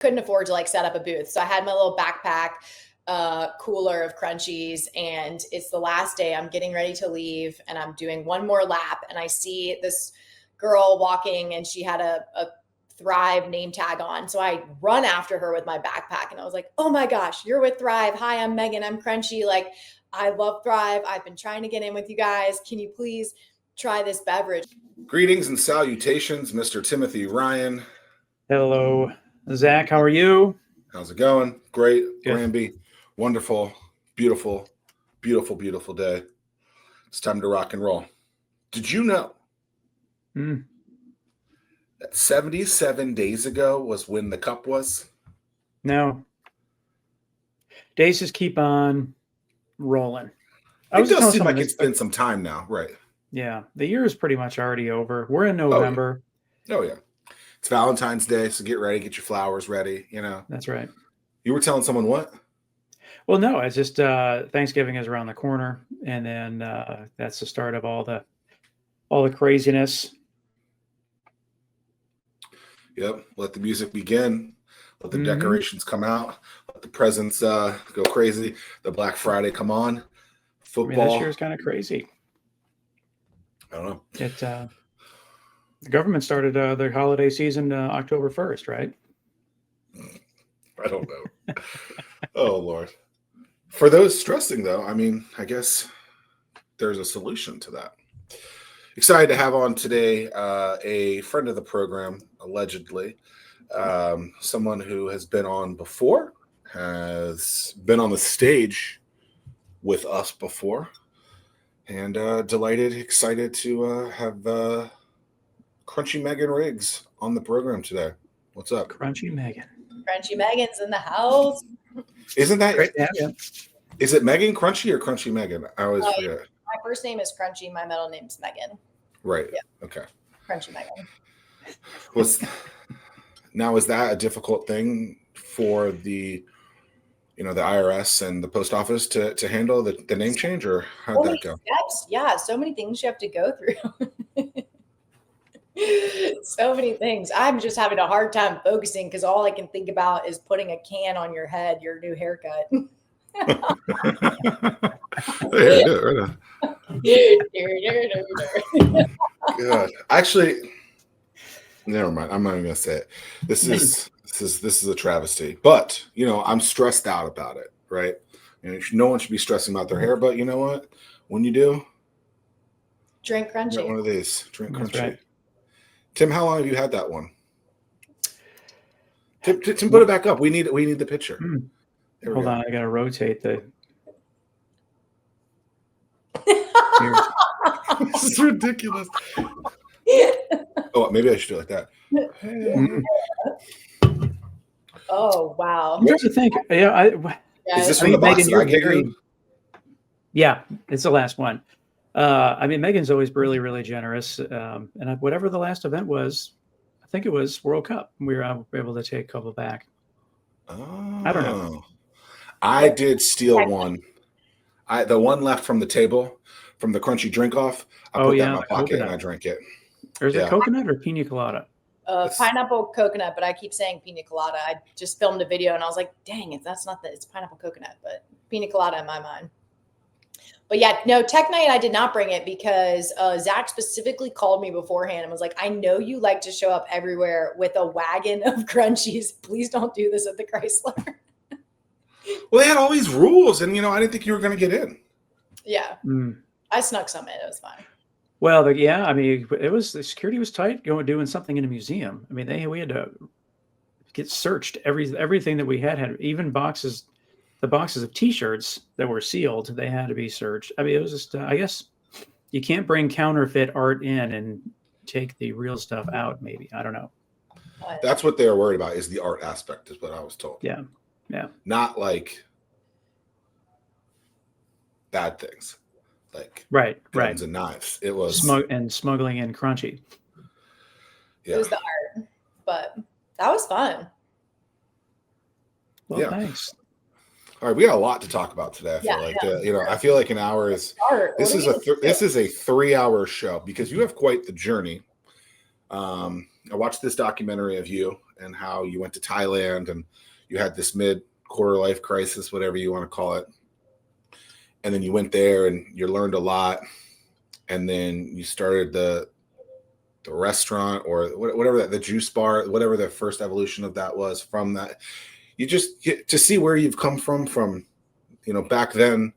couldn't afford to like set up a booth. So I had my little backpack cooler of crunchies, and it's the last day. I'm getting ready to leave and I'm doing one more lap, and I see this girl walking and she had a Thrive name tag on. So I run after her with my backpack and I was like, oh my gosh, you're with Thrive. Hi, I'm Megan. I'm Crunchy. Like, I love Thrive. I've been trying to get in with you guys. Can you please try this beverage? Greetings and salutations, Mr. Timothy Ryan. Hello, Zach. How are you? How's it going? Great. Good. Granby. Wonderful. Beautiful. Beautiful, beautiful day. It's time to rock and roll. Did you know that 77 days ago was when the cup was? No. Days just keep on rolling. It does seem like it's been some time now, right? Yeah. The year is pretty much already over. We're in November. Oh, yeah. It's Valentine's Day, so get ready, get your flowers ready, you know. That's right. You were telling someone what? Well, no, it's just Thanksgiving is around the corner, and then that's the start of all the craziness. Yep. Let the music begin. Let the decorations come out. Let the presents go crazy. The Black Friday come on. Football. This year's kind of crazy. I don't know. The government started their holiday season October 1st, right? I don't know. Oh, Lord. For those stressing, though, I mean, I guess there's a solution to that. Excited to have on today a friend of the program, allegedly. Someone who has been on before, has been on the stage with us before, and delighted, excited to have Crunchy Megan Riggs on the program today. What's up? Crunchy Megan. Crunchy Megan's in the house. Isn't that great? Yeah. Is it Megan Crunchy or Crunchy Megan? I always forget. My first name is Crunchy. My middle name's Megan. Right. Yeah. Okay. Crunchy Megan. Now, is that a difficult thing for the IRS and the post office to handle the name change, or how'd that go? Steps. Yeah, so many things you have to go through. So many things. I'm just having a hard time focusing because all I can think about is putting a can on your head, your new haircut. God. Actually, never mind. I'm not even gonna say it. This is a travesty. But I'm stressed out about it, right? No one should be stressing about their hair, but you know what? When you do, drink Crunchy. Get one of these. Drink That's Crunchy. right. Tim, how long have you had that one? Tim, put it back up. We need the picture. Hold on, I gotta rotate the. This is ridiculous. Oh, maybe I should do it like that. Oh wow! Here's the thing. Yeah, is this from the box that I gave you? Yeah, it's the last one. Megan's always really, really generous. And whatever the last event was, I think it was World Cup. We were able to take a couple back. Oh, I don't know. I did steal one. The one left from the table, from the Crunchy Drink Off. I put that in my pocket and I drank it. Is it coconut or pina colada? Pineapple coconut, but I keep saying pina colada. I just filmed a video and I was like, dang it, that's not that. It's pineapple coconut, but pina colada in my mind. But yeah, no, Tech Night, I did not bring it because Zack specifically called me beforehand and was like, I know you like to show up everywhere with a wagon of Crunchies. Please don't do this at the Chrysler. Well, they had all these rules, and I didn't think you were going to get in. Yeah. I snuck some in. It was fine. Well, it was, the security was tight doing something in a museum. I mean, we had to get searched. Everything that we had even boxes. The boxes of T-shirts that were sealed, they had to be searched. I mean, it was just, I guess you can't bring counterfeit art in and take the real stuff out, maybe. I don't know. That's what they were worried about, is the art aspect, is what I was told. Yeah. Not like bad things, like guns and knives. It was smuggling in Crunchy. Yeah. It was the art, but that was fun. Well, thanks. All right, we got a lot to talk about today. I feel like an hour is. This is a 3-hour show because you have quite the journey. I watched this documentary of you, and how you went to Thailand and you had this mid-quarter life crisis, whatever you want to call it. And then you went there and you learned a lot. And then you started the restaurant or whatever the juice bar, whatever the first evolution of that was. From that, you just get to see where you've come from, back then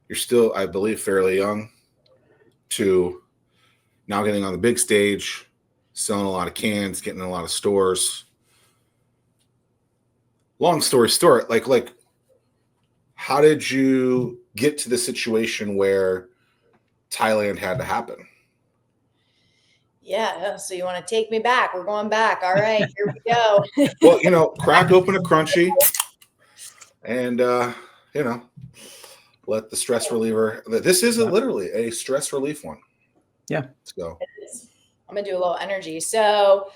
you're still, I believe, fairly young, to now getting on the big stage, selling a lot of cans, getting in a lot of stores. Long story short, like how did you get to the situation where Thailand had to happen? Yeah. So you want to take me back? We're going back. All right, here we go. Well, crack open a Crunchy and, let the stress reliever. This is literally a stress relief one. Yeah. So I'm going to do a little energy. So,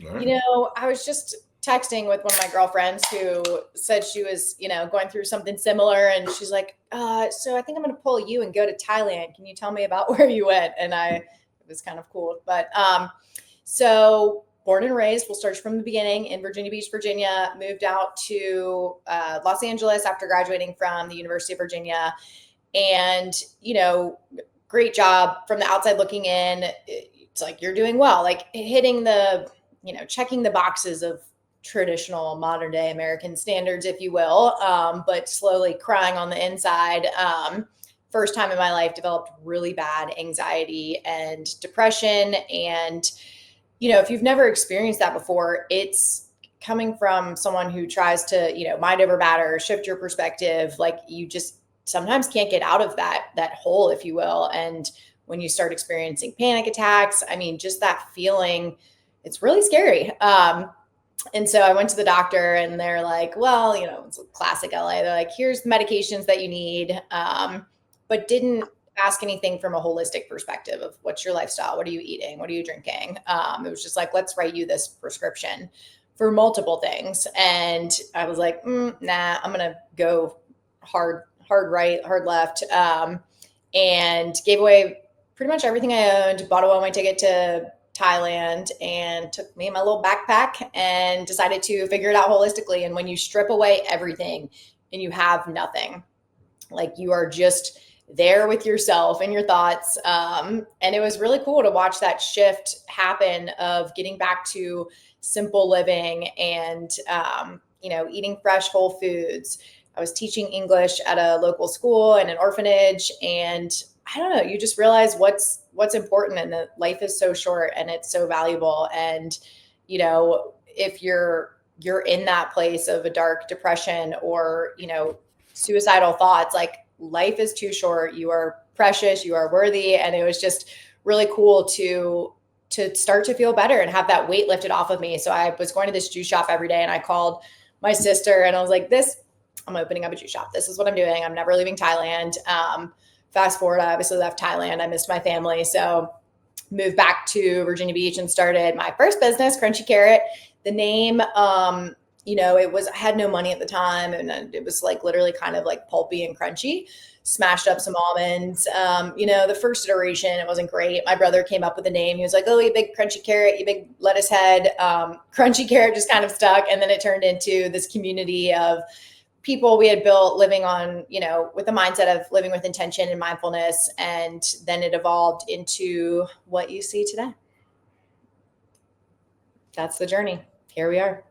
right. I was just texting with one of my girlfriends who said she was, going through something similar. And she's like, so I think I'm going to pull you and go to Thailand. Can you tell me about where you went? And it was kind of cool. But so born and raised, we'll start from the beginning in Virginia Beach, Virginia, moved out to Los Angeles after graduating from the University of Virginia. And, great job from the outside looking in. It's like, you're doing well, like hitting the, checking the boxes of traditional modern day American standards, if you will, but slowly crying on the inside. First time in my life developed really bad anxiety and depression. And, if you've never experienced that before, it's coming from someone who tries to, mind over matter, shift your perspective. Like, you just sometimes can't get out of that hole, if you will. And when you start experiencing panic attacks, I mean, just that feeling, it's really scary. And so I went to the doctor and they're like, well, it's classic LA. They're like, here's the medications that you need. But didn't ask anything from a holistic perspective of what's your lifestyle? What are you eating? What are you drinking? It was just like, let's write you this prescription for multiple things. And I was like, nah, I'm going to go hard right, hard left. And gave away pretty much everything I owned, bought a one-way ticket to Thailand, and took me and my little backpack and decided to figure it out holistically. And when you strip away everything and you have nothing, like, you are just there with yourself and your thoughts. And it was really cool to watch that shift happen of getting back to simple living and, eating fresh whole foods. I was teaching English at a local school and an orphanage. And I don't know, you just realize what's important, and that life is so short and it's so valuable. And, if you're in that place of a dark depression or, suicidal thoughts, like, life is too short. You are precious, you are worthy. And it was just really cool to start to feel better and have that weight lifted off of me. So I was going to this juice shop every day, and I called my sister and I was like, I'm opening up a juice shop. This is what I'm doing. I'm never leaving Thailand. Fast forward, I obviously left Thailand. I missed my family. So moved back to Virginia Beach and started my first business, Crunchy Carrot. The name, I had no money at the time, and it was like literally kind of like pulpy and crunchy. Smashed up some almonds. The first iteration, it wasn't great. My brother came up with a name. He was like, oh, you big crunchy carrot, you big lettuce head. Crunchy Carrot just kind of stuck. And then it turned into this community of people we had built living on, with the mindset of living with intention and mindfulness. And then it evolved into what you see today. That's the journey. Here we are.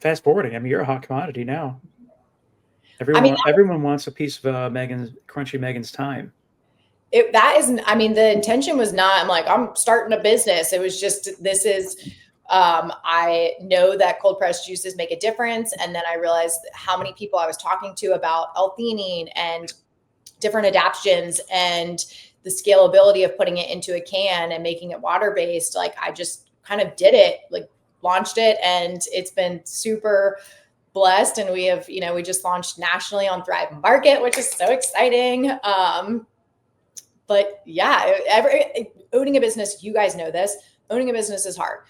Fast forwarding. I mean, you're a hot commodity now. Everyone wants a piece of Crunchy Megan's time. The intention was not, I'm starting a business. It was just, I know that cold pressed juices make a difference. And then I realized how many people I was talking to about L-theanine and different adaptogens and the scalability of putting it into a can and making it water-based. Like, I just kind of did it, like launched it, and it's been super blessed. And we have, we just launched nationally on Thrive Market, which is so exciting. But yeah, owning a business, you guys know this, owning a business is hard.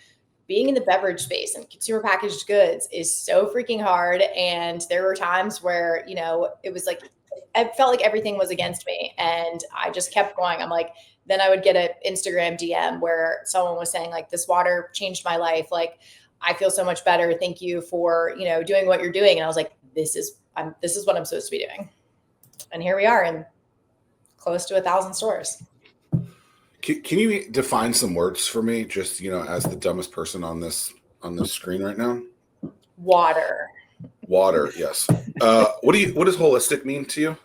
Being in the beverage space and consumer packaged goods is so freaking hard. And there were times where, it was like, I felt like everything was against me, and I just kept going. I'm like, then I would get an Instagram DM where someone was saying like, this water changed my life. Like, I feel so much better. Thank you for, doing what you're doing. And I was like, this is what I'm supposed to be doing. And here we are in close to 1,000 stores. Can you define some words for me, just as the dumbest person on this screen right now? Water, yes. What does holistic mean to you?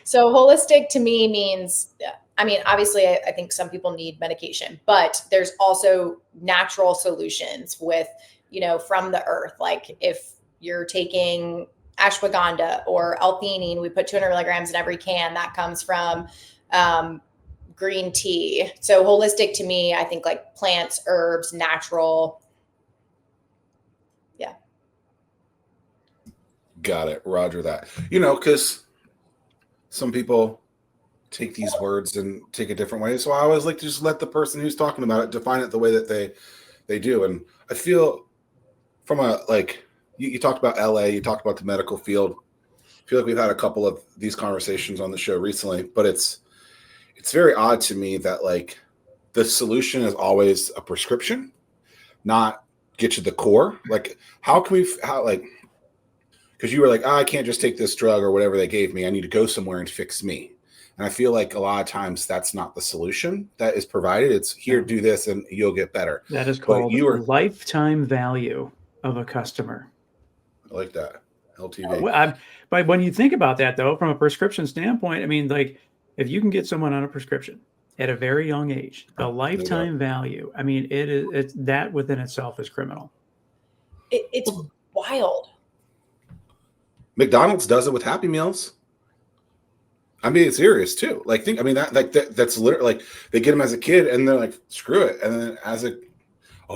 So holistic to me means, obviously I think some people need medication, but there's also natural solutions with, from the earth. Like if you're taking ashwagandha or L-theanine, we put 200 milligrams in every can that comes from green tea. So holistic to me, I think like plants, herbs, natural. Yeah. Got it. Roger that. Because some people take these words and take it different ways. So I always like to just let the person who's talking about it define it the way that they do. And I feel from you talked about LA, you talked about the medical field. I feel like we've had a couple of these conversations on the show recently, but it's very odd to me that like the solution is always a prescription, not get to the core. Like because you were like, I can't just take this drug or whatever they gave me. I need to go somewhere and fix me. And I feel like a lot of times that's not the solution that is provided. It's here, do this, and you'll get better. That is called lifetime value of a customer. I like that. LTV. But when you think about that, though, from a prescription standpoint, like if you can get someone on a prescription at a very young age, the lifetime value, it's that within itself is criminal. It's wild. McDonald's does it with Happy Meals. It's serious too. Like that's literally like they get them as a kid and they're like, screw it. And then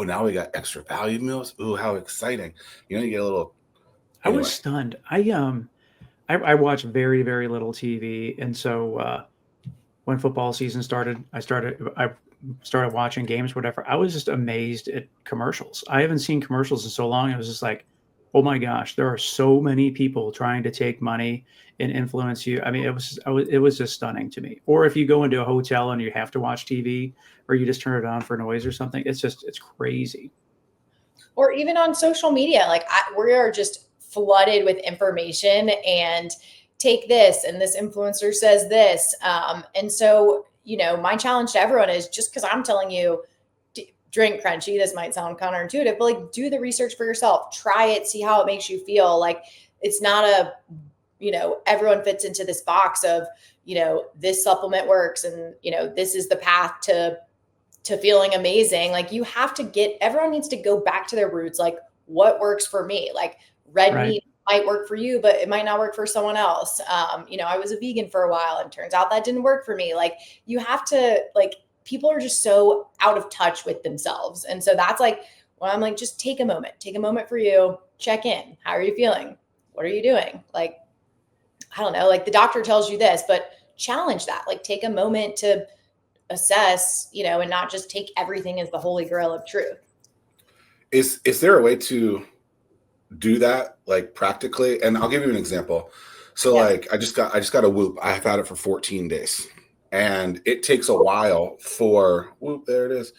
now we got extra value meals. Ooh, how exciting. You get a little. Anyway. I was stunned. I watch very, very little TV. And so when football season started, I started watching games, whatever. I was just amazed at commercials. I haven't seen commercials in so long. It was just like, oh my gosh, there are so many people trying to take money and influence you. It was just stunning to me. Or if you go into a hotel and you have to watch TV or you just turn it on for noise or something, it's crazy. Or even on social media, we are just flooded with information and take this and this influencer says this. And so, my challenge to everyone is just because I'm telling you, drink Crunchy. This might sound counterintuitive, but do the research for yourself. Try it, see how it makes you feel. Like it's not everyone fits into this box of, this supplement works and, this is the path to feeling amazing. Like you have to everyone needs to go back to their roots. Like what works for me? Like red meat might work for you, but it might not work for someone else. I was a vegan for a while and turns out that didn't work for me. Like you have to people are just so out of touch with themselves. And so that's when I'm like, just take a moment for you, check in. How are you feeling? What are you doing? I don't know, the doctor tells you this, but challenge that, take a moment to assess, and not just take everything as the holy grail of truth. Is there a way to do that practically? And I'll give you an example. So I just got a Whoop. I've had it for 14 days. And it takes a while for whoop, there it is.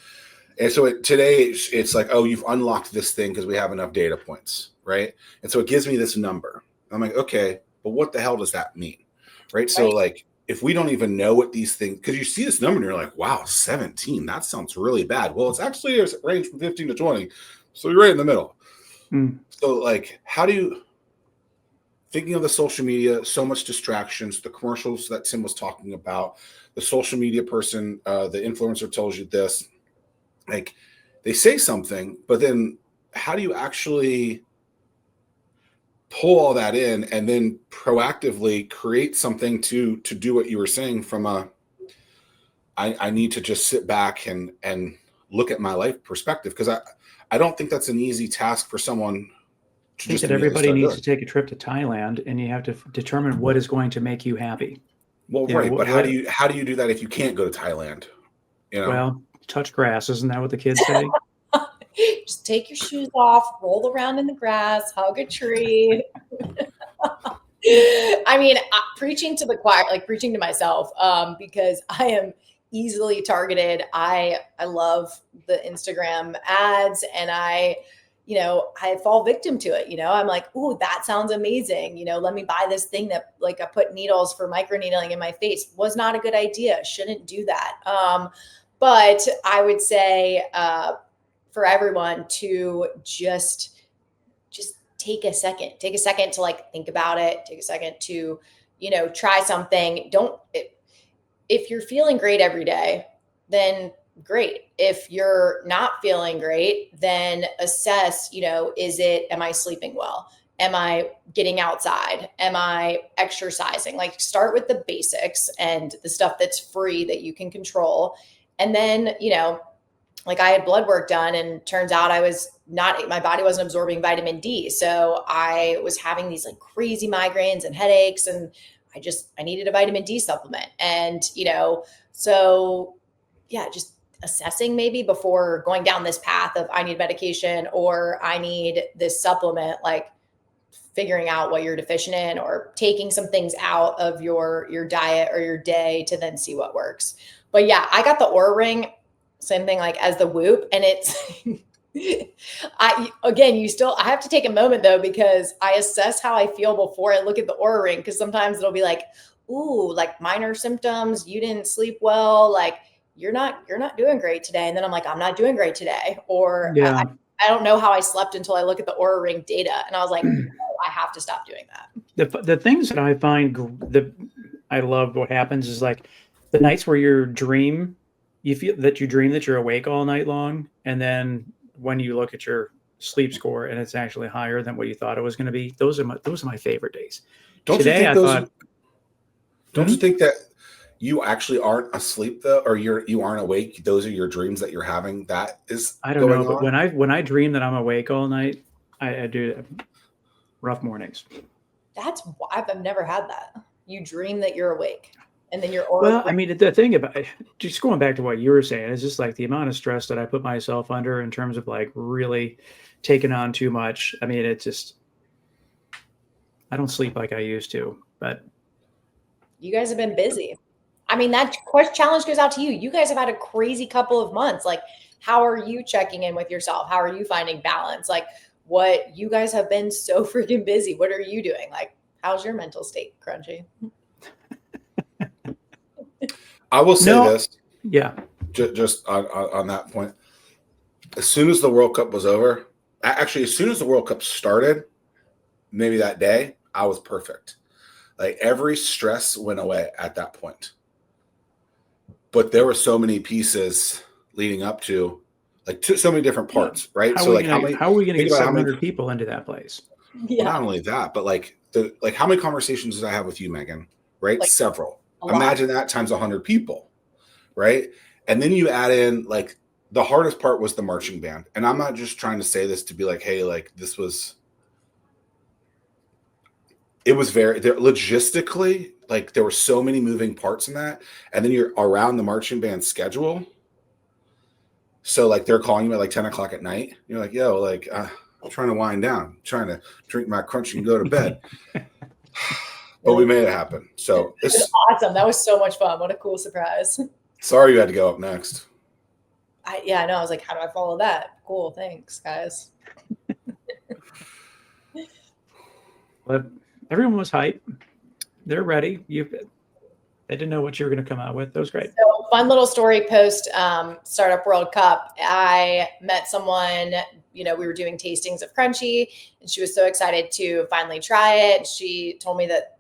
And so today it's like, oh, you've unlocked this thing because we have enough data points, right? And so it gives me this number. I'm like, okay, but what the hell does that mean, right? So if we don't even know what these things, because you see this number and you're like, wow, 17, that sounds really bad. Well, it's actually a range from 15 to 20, so you're right in the middle. So how do you? Thinking of the social media, so much distractions, the commercials that Tim was talking about, the social media person, the influencer tells you this, they say something, but then how do you actually pull all that in and then proactively create something to do what you were saying from I need to just sit back and look at my life perspective? Because I don't think that's an easy task for someone. I think that everybody needs to take a trip to Thailand, and you have to determine what is going to make you happy. Well, right, but how do you do that if you can't go to Thailand? Well, touch grass, isn't that what the kids say? Just take your shoes off, roll around in the grass, hug a tree. Preaching to the choir, preaching to myself, because I am easily targeted. I love the Instagram ads, and I fall victim to it. I'm like, ooh, that sounds amazing. Let me buy this thing that like I put needles for microneedling in my face. Was not a good idea. Shouldn't do that. But I would say for everyone to just take a second to like think about it, take a second to, try something. If you're feeling great every day, then great. If you're not feeling great, then assess, am I sleeping well? Am I getting outside? Am I exercising? Like start with the basics and the stuff that's free that you can control. And then, like I had blood work done and turns out my body wasn't absorbing vitamin D. So I was having these like crazy migraines and headaches, and I needed a vitamin D supplement. And, so yeah, just assessing maybe before going down this path of I need medication or I need this supplement, like figuring out what you're deficient in or taking some things out of your diet or your day to then see what works. But yeah, I got the Oura Ring, same thing like as the Whoop. And it's, I have to take a moment though, because I assess how I feel before I look at the Oura Ring. Cause sometimes it'll be like, ooh, like minor symptoms. You didn't sleep well. Like you're not doing great today. And then I'm like, I'm not doing great today. Or Yeah. I don't know how I slept until I look at the Oura Ring data. And I was like, oh, I have to stop doing that. The things that I find I love what happens is like the nights where you feel that you dream that you're awake all night long. And then when you look at your sleep score and it's actually higher than what you thought it was going to be, those are my favorite days. Don't you think that you actually aren't asleep though, or you aren't awake? Those are your dreams that you're having. That is, I don't know, but when I dream that I'm awake all night, I do rough mornings. I've never had that. You dream that you're awake, and then you're well. I mean, the thing about just going back to what you were saying is just like the amount of stress that I put myself under in terms of like really taking on too much. I mean, it's just I don't sleep like I used to, but you guys have been busy. I mean, that challenge goes out to you. You guys have had a crazy couple of months. Like, how are you checking in with yourself? How are you finding balance? Like, what you guys have been so freaking busy. What are you doing? Like, how's your mental state, Crunchy? I will say this. Yeah. Just on that point. As soon as the World Cup was over, actually, as soon as the World Cup started, maybe that day, I was perfect. Like every stress went away at that point. But there were so many pieces leading up to, like, so many different parts, right? How are we going to get 700 people into that place? Yeah. Well, not only that, but how many conversations did I have with you, Megan? Right? Like, several. Imagine that times 100 people, right? And then you add in, like, the hardest part was the marching band. And I'm not just trying to say this to be like, hey, like, it was very logistically, like there were so many moving parts in that. And then you're around the marching band schedule. So like they're calling you at like 10 o'clock at night. You're like, yo, like I'm trying to wind down, I'm trying to drink my Crunchy and go to bed. But we made it happen. So it's awesome. That was so much fun. What a cool surprise. Sorry you had to go up next. I know. I was like, how do I follow that? Cool. Thanks, guys. But everyone was hyped. They're ready. They didn't know what you were going to come out with. That was great. So fun little story post Startup World Cup. I met someone, we were doing tastings of Crunchy, and she was so excited to finally try it. She told me that,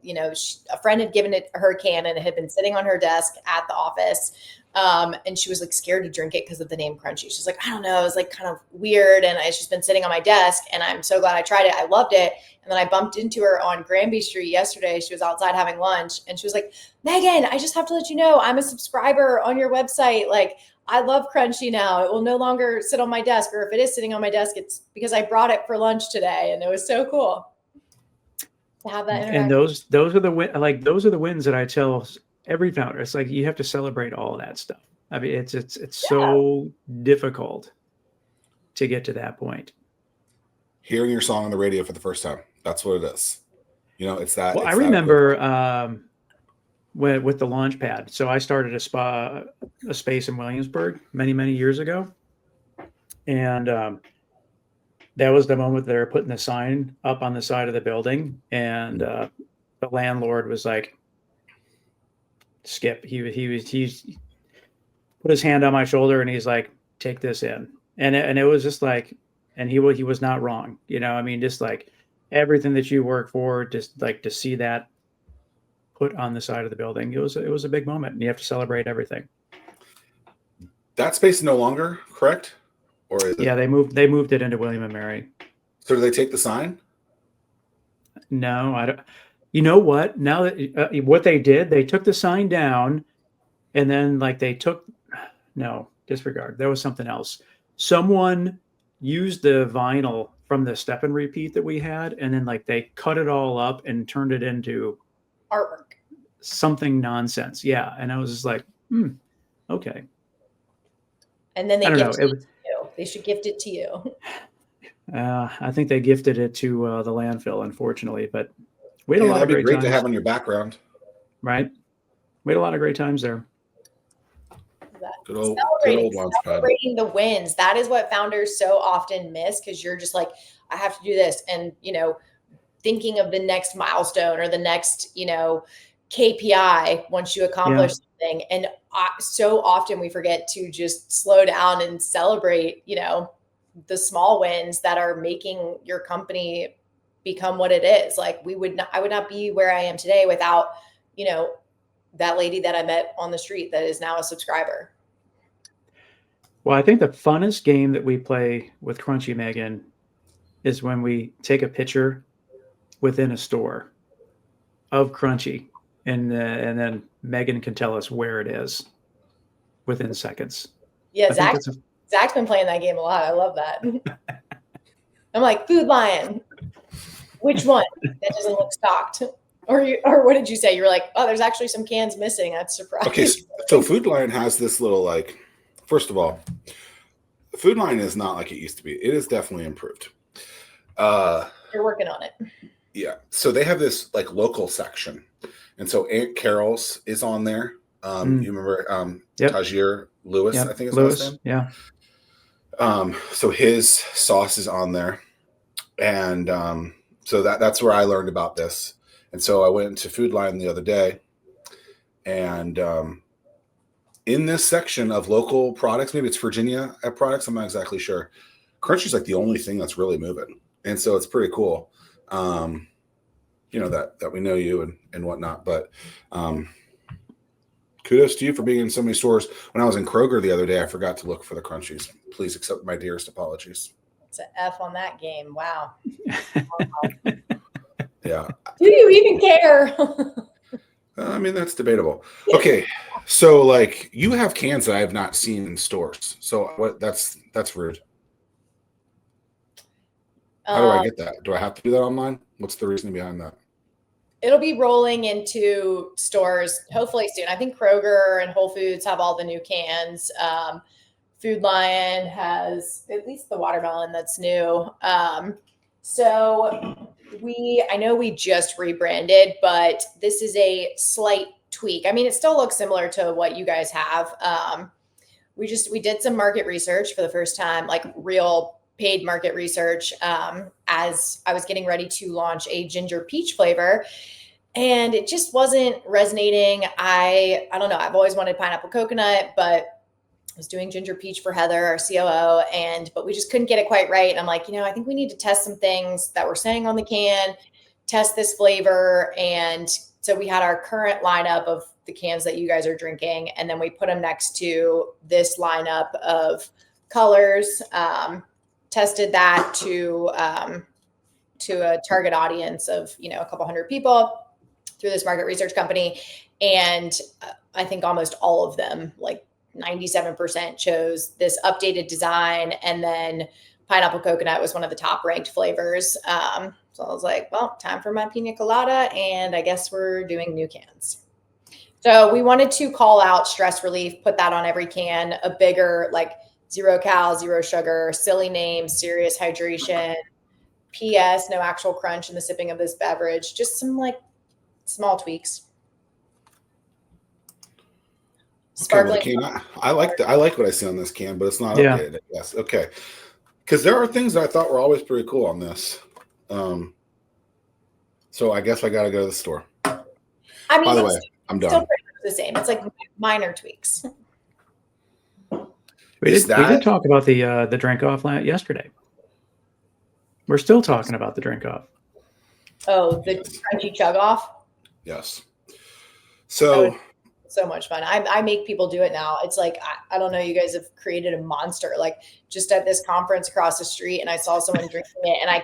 a friend had given it her can and it had been sitting on her desk at the office. And she was like scared to drink it because of the name Crunchy. She's like, I don't know. It was like kind of weird. And it's just been sitting on my desk, and I'm so glad I tried it. I loved it. And then I bumped into her on Granby Street yesterday. She was outside having lunch, and she was like, Megan, I just have to let you know, I'm a subscriber on your website. Like, I love Crunchy now. It will no longer sit on my desk, or if it is sitting on my desk, it's because I brought it for lunch today. And it was so cool to have that interaction. And those are the wins that I tell every founder. It's like you have to celebrate all of that stuff. I mean, it's so difficult to get to that point. Hearing your song on the radio for the first time. That's what it is. It's that. Well, I remember with the launch pad. So I started a space in Williamsburg many years ago, and that was the moment they were putting the sign up on the side of the building, and the landlord was like, "Skip." He put his hand on my shoulder and he's like, "Take this in," and it was just like, and he was not wrong. I mean, just like everything that you work for, just like to see that put on the side of the building, it was a big moment, and you have to celebrate everything. That space is no longer, correct? Or is it? Yeah, they moved it into William and Mary. So do they take the sign? No, I don't. You know what? Now that what they did, they took the sign down, and then like no, disregard. There was something else. Someone used the vinyl from the step and repeat that we had, and then like they cut it all up and turned it into Artwork. something nonsense. Yeah, and I was just like, okay. And then they I don't gift know. it to you. They should gift it to you. I think they gifted it to the landfill, unfortunately, but we had a lot That'd of be great great times. to have on your background. Right? We had a lot of great times there. Good old Celebrating the wins. That is what founders so often miss, because you're just like, I have to do this. And, thinking of the next milestone or the next, KPI once you accomplish something. And so often we forget to just slow down and celebrate, the small wins that are making your company become what it is. Like I would not be where I am today without, that lady that I met on the street that is now a subscriber. Well, I think the funnest game that we play with Crunchy Megan is when we take a picture within a store of Crunchy, and then Megan can tell us where it is within seconds. Yeah, Zack's been playing that game a lot. I love that. I'm like, Food Lion. Which one? That doesn't look stocked. Or what did you say? You were like, oh, there's actually some cans missing. That's surprising. Okay, so Food Lion has this little first of all, Food Lion is not like it used to be. It is definitely improved. You're working on it. Yeah. So they have this local section. And so Aunt Carol's is on there. You remember Tajir Lewis, I think is his name. Yeah. So his sauce is on there. And so that's where I learned about this. And so I went into Food Lion the other day, and in this section of local products, maybe it's Virginia products, I'm not exactly sure, Crunchy's like the only thing that's really moving. And so it's pretty cool, that we know you and whatnot. But kudos to you for being in so many stores. When I was in Kroger the other day, I forgot to look for the Crunchies. Please accept my dearest apologies. It's an F on that game. Wow. Yeah. Do you even care? I mean, that's debatable. Okay. So you have cans that I have not seen in stores. So that's rude. How do I get that? Do I have to do that online? What's the reasoning behind that? It'll be rolling into stores hopefully soon. I think Kroger and Whole Foods have all the new cans. Food Lion has at least the watermelon that's new. So I know we just rebranded, but this is a slight tweak. I mean, it still looks similar to what you guys have. We did some market research for the first time, like real paid market research, as I was getting ready to launch a ginger peach flavor, and it just wasn't resonating. I don't know. I've always wanted pineapple coconut, but I was doing ginger peach for Heather, our COO, but we just couldn't get it quite right. And I'm like, I think we need to test some things that we're saying on the can, test this flavor. And so we had our current lineup of the cans that you guys are drinking, and then we put them next to this lineup of colors, tested that to a target audience of, a couple hundred people through this market research company. And I think almost all of them, 97% chose this updated design, and then pineapple coconut was one of the top ranked flavors. So I was like, well, time for my pina colada, and I guess we're doing new cans. So we wanted to call out stress relief, put that on every can, a bigger 0 cal, 0 sugar, silly name, serious hydration, PS, no actual crunch in the sipping of this beverage, just some small tweaks. Okay, well, the Sparkling. can, I like what I see on this can, but it's not Yeah. updated. Yes, okay. Because there are things that I thought were always pretty cool on this. So I guess I got to go to the store. I mean, By the it's way, I'm still done. pretty much the same. It's like minor tweaks. We Is did talk about the drink off yesterday. We're still talking about the drink off. Oh, the Yes. Crunchy Chug Off. Yes. Oh, So so much fun. I make people do it now. It's like, I don't know, you guys have created a monster. Like just at this conference across the street, and I saw someone drinking it, and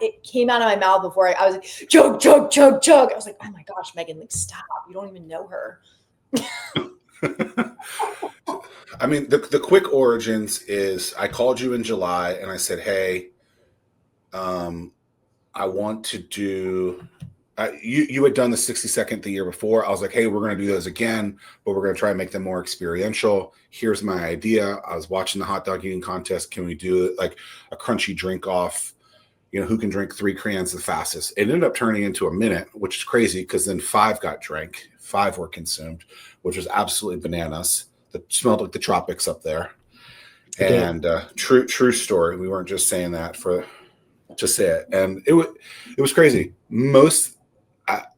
it came out of my mouth before I was like, chug, chug, chug, chug. I was like, oh my gosh, Megan, like stop. You don't even know her. I mean, the quick origins is I called you in July and I said, hey, I want to do, you had done the 60-second the year before. I was like, hey, we're going to do those again, but we're going to try and make them more experiential. Here's my idea. I was watching the hot dog eating contest. Can we do it like a crunchy drink off? Who can drink 3 crayons the fastest? It ended up turning into a minute, which is crazy because then 5 got drank. 5 were consumed, which was absolutely bananas. It smelled like the tropics up there. And true story. We weren't just saying that to say it. And it was crazy.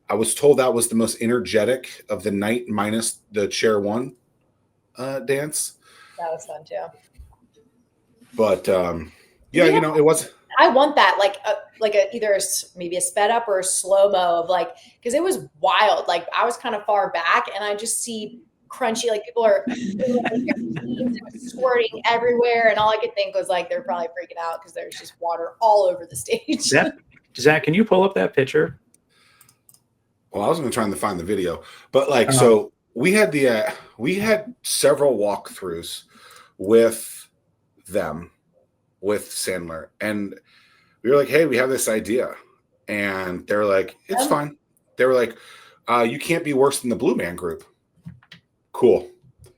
I was told that was the most energetic of the night, minus the chair 1 dance. That was fun too. But yeah, it was. I want that, like either maybe a sped up or a slow mo of like, because it was wild. Like I was kind of far back, and I just see crunchy, like people are squirting everywhere, and all I could think was like they're probably freaking out because there's just water all over the stage. Zach, can you pull up that picture? Well, I was going to try to find the video, but so we had several walkthroughs with them, with Sandler, and we were like, hey, we have this idea, and they're like, it's fine. They were like, you can't be worse than the Blue Man Group. Cool.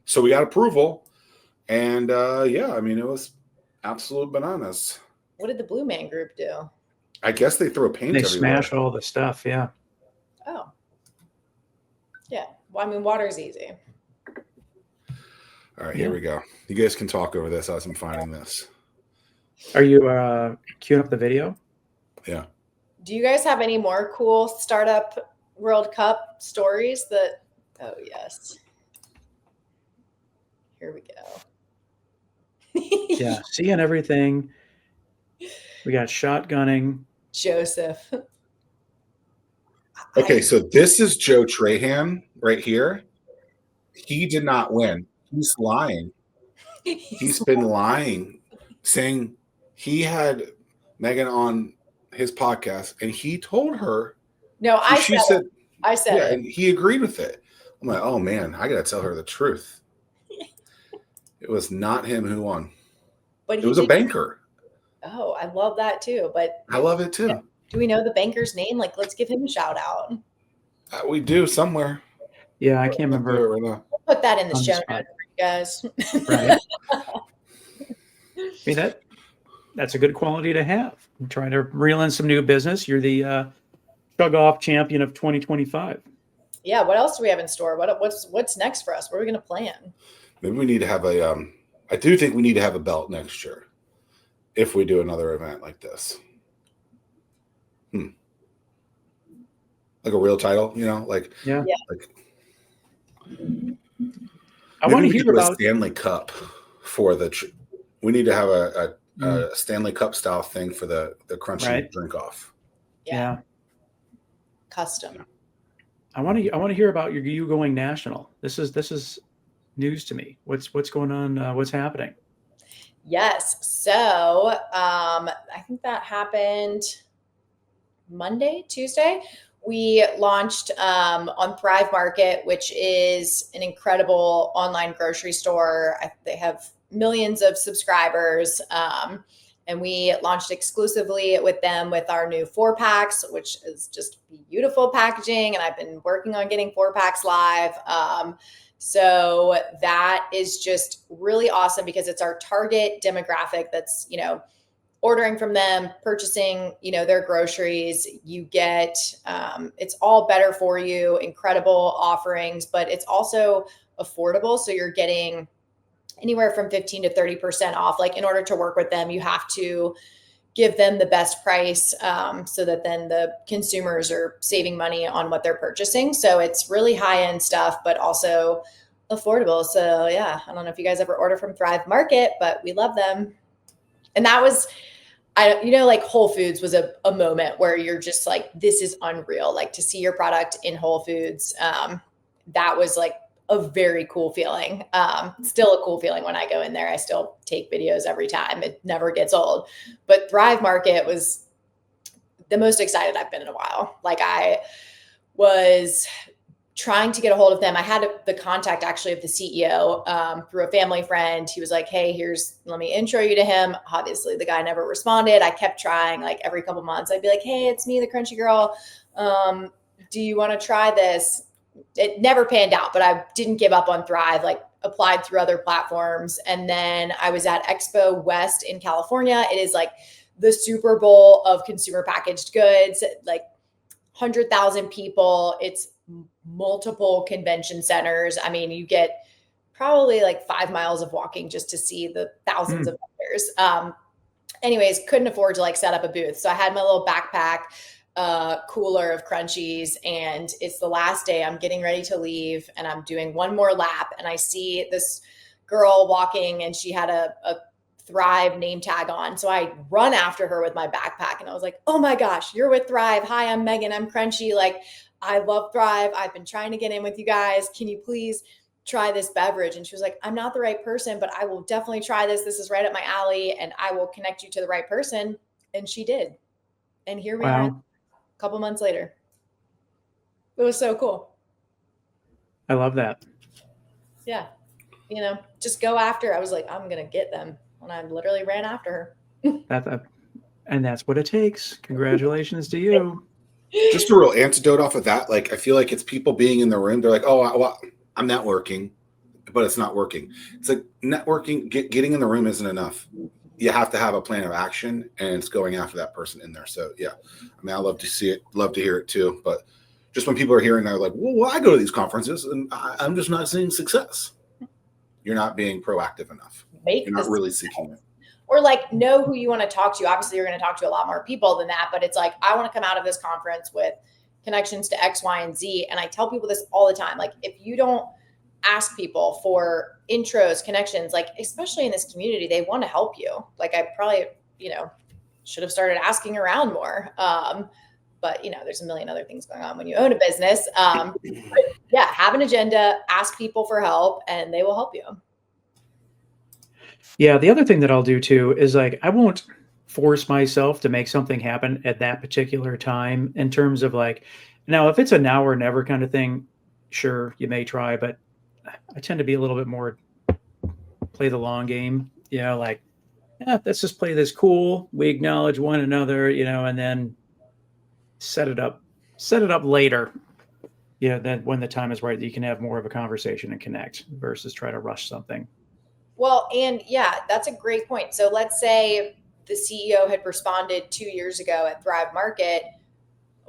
So we got approval, and yeah, I mean, it was absolute bananas. What did the Blue Man Group do? I guess they threw paint everywhere. Smash all the stuff, yeah. Oh. Yeah. Well, I mean, water's easy. All right, here we go. You guys can talk over this as I'm finding this. Are you queuing up the video? Yeah. Do you guys have any more cool startup World Cup stories that? Oh, yes. Here we go. Yeah, seeing everything. We got shotgunning. Joseph. Okay, so this is Joe Trahan right here. He did not win. He's lying. He's been lying, saying he had Megan on his podcast, and he told her. No, I said it. And he agreed with it. I'm like, oh man, I gotta tell her the truth. It was not him who won. But it was a banker. Oh, I love that too. But I love it too. Do we know the banker's name? Like, let's give him a shout out. We do somewhere. Yeah, I can't remember. Right now. We'll put that in the show notes, guys. Right. I mean, that's a good quality to have. I'm trying to reel in some new business. You're the Chug Off champion of 2025. Yeah. What else do we have in store? What's next for us? What are we going to plan? Maybe we need to have I do think we need to have a belt next year if we do another event like this. Like a real title, like yeah. Like I want to hear about a Stanley Cup for we need to have a Stanley Cup style thing for the crunchy drink off. Yeah. Custom. Yeah. I want to hear about you going national. This is news to me. What's going on? What's happening? Yes. So I think that happened Tuesday. We launched on Thrive Market, which is an incredible online grocery store. They have millions of subscribers. And we launched exclusively with them with our new 4-packs, which is just beautiful packaging. And I've been working on getting 4-packs live. So that is just really awesome because it's our target demographic that's, ordering from them, purchasing, their groceries. You get, it's all better for you, incredible offerings, but it's also affordable. So you're getting anywhere from 15 to 30% off. Like, in order to work with them, you have to give them the best price, so that then the consumers are saving money on what they're purchasing. So it's really high end stuff, but also affordable. So yeah, I don't know if you guys ever order from Thrive Market, but we love them. And that was, like Whole Foods was a moment where you're just like, this is unreal. Like, to see your product in Whole Foods, that was like a very cool feeling. Still a cool feeling when I go in there. I still take videos every time. It never gets old. But Thrive Market was the most excited I've been in a while. Like, I was trying to get a hold of them. I had the contact actually of the CEO through a family friend. He was like, hey, let me intro you to him. Obviously, the guy never responded. I kept trying, like every couple months. I'd be like, hey, it's me, the Crunchy Girl. Do you want to try this? It never panned out, but I didn't give up on Thrive, like applied through other platforms. And then I was at Expo West in California. It is like the Super Bowl of consumer packaged goods, like 100,000 people. It's multiple convention centers. I mean, you get probably like 5 miles of walking just to see the thousands of vendors. Anyways, couldn't afford to like set up a booth. So I had my little backpack, cooler of crunchies, and it's the last day. I'm getting ready to leave and I'm doing one more lap, and I see this girl walking and she had a Thrive name tag on. So I run after her with my backpack and I was like, oh my gosh, you're with Thrive. Hi, I'm Megan. I'm Crunchy. Like, I love Thrive. I've been trying to get in with you guys. Can you please try this beverage? And she was like, I'm not the right person, but I will definitely try this. This is right up my alley and I will connect you to the right person. And she did. And here we are a couple months later. It was so cool. I love that. Yeah. Just go after. I was like, I'm going to get them. And I literally ran after her. And that's what it takes. Congratulations to you. Just a real antidote off of that. Like, I feel like it's people being in the room. They're like, oh, well, I'm networking, but it's not working. It's like networking, getting in the room isn't enough. You have to have a plan of action, and it's going after that person in there. So yeah, I mean, I love to see it, love to hear it too. But just when people are hearing, they're like, well, I go to these conferences and I'm just not seeing success. You're not being proactive enough. You're not really seeking it. Or like, know who you want to talk to. Obviously, you're going to talk to a lot more people than that, but it's like, I want to come out of this conference with connections to X, Y, and Z. And I tell people this all the time. Like, if you don't ask people for intros, connections, like, especially in this community, they want to help you. Like, I probably, should have started asking around more. But there's a million other things going on when you own a business. But yeah, have an agenda, ask people for help, and they will help you. Yeah, the other thing that I'll do too is like, I won't force myself to make something happen at that particular time in terms of like, now if it's a now or never kind of thing, sure, you may try, but I tend to be a little bit more play the long game, like, let's just play this cool. We acknowledge one another, and then set it up later, then when the time is right, you can have more of a conversation and connect versus try to rush something. Well, and yeah, that's a great point. So let's say the CEO had responded 2 years ago at Thrive Market,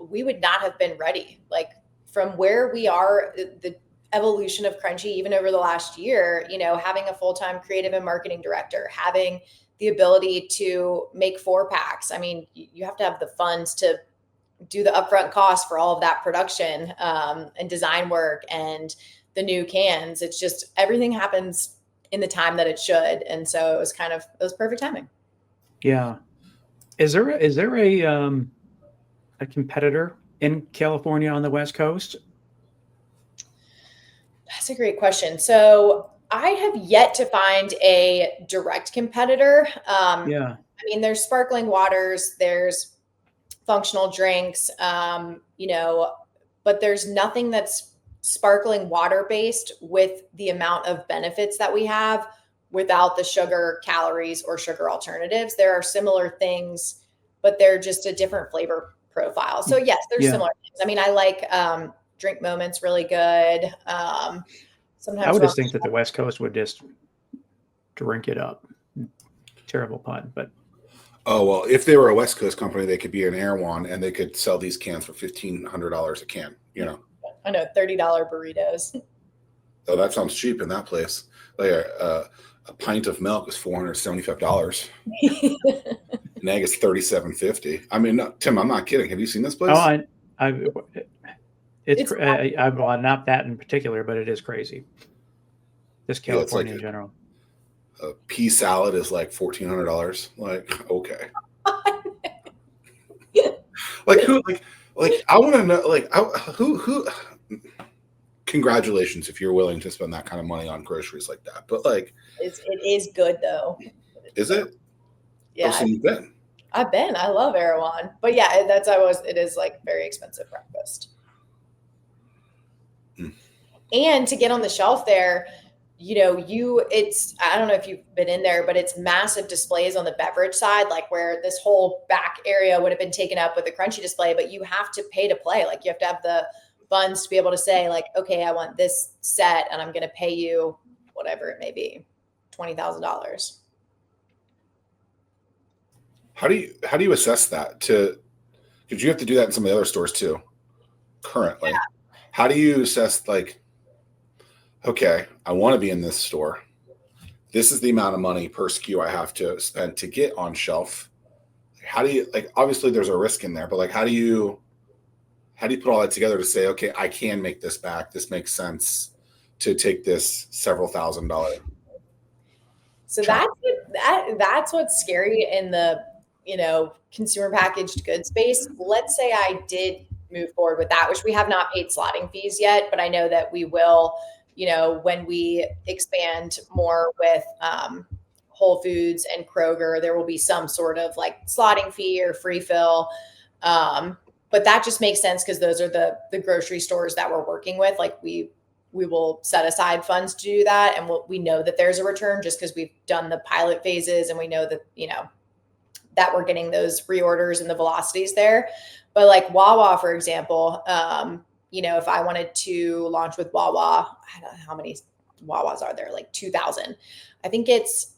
we would not have been ready. Like, from where we are, the evolution of Crunchy, even over the last year, having a full-time creative and marketing director, having the ability to make 4-packs. I mean, you have to have the funds to do the upfront cost for all of that production and design work and the new cans. It's just, everything happens in the time that it should. And so it was perfect timing. Yeah. Is there a competitor in California on the West Coast? That's a great question. So I have yet to find a direct competitor. Yeah. I mean, there's sparkling waters, there's functional drinks, but there's nothing that's sparkling water based with the amount of benefits that we have without the sugar, calories, or sugar alternatives. There are similar things, but they're just a different flavor profile. So yes, there's similar things. I mean, I like Drink Moment's really good. Sometimes I would just think that the West Coast would just drink it up. Terrible pun, but. Oh, well, if they were a West Coast company, they could be an Erewhon and they could sell these cans for $1,500 a can, I know, $30 burritos. Oh, that sounds cheap in that place. Like a pint of milk is $475. An egg is $37.50. I mean, no, Tim, I'm not kidding. Have you seen this place? Oh, well, not that in particular, but it is crazy. Just California in general. A pea salad is like $1,400. Like, okay. Like who? Like I want to know. Like who? Congratulations if you're willing to spend that kind of money on groceries like that. But like, it is good though. Is it? Yeah. Oh, so you've been. I've been. I love Erewhon, but yeah, it is like very expensive breakfast. And to get on the shelf there, I don't know if you've been in there, but it's massive displays on the beverage side, like where this whole back area would have been taken up with a Crunchy display, but you have to pay to play. Like you have to have the funds to be able to say like, okay, I want this set and I'm going to pay you whatever it may be, $20,000. How do you assess that because you have to do that in some of the other stores too currently. Yeah. How do you assess like, okay, I want to be in this store. This is the amount of money per SKU I have to spend to get on shelf. How do you like, obviously there's a risk in there, but like, how do you put all that together to say, okay, I can make this back. This makes sense to take this several $1,000. So that's what's scary in the, consumer packaged goods space. Let's say I did move forward with that, which we have not paid slotting fees yet, but I know that we will, when we expand more with Whole Foods and Kroger, there will be some sort of like slotting fee or free fill. But that just makes sense because those are the grocery stores that we're working with. Like we will set aside funds to do that. And we know that there's a return just because we've done the pilot phases and we know that, that we're getting those reorders and the velocities there. But like Wawa, for example, if I wanted to launch with Wawa, I don't know how many Wawas are there, like 2,000. I think it's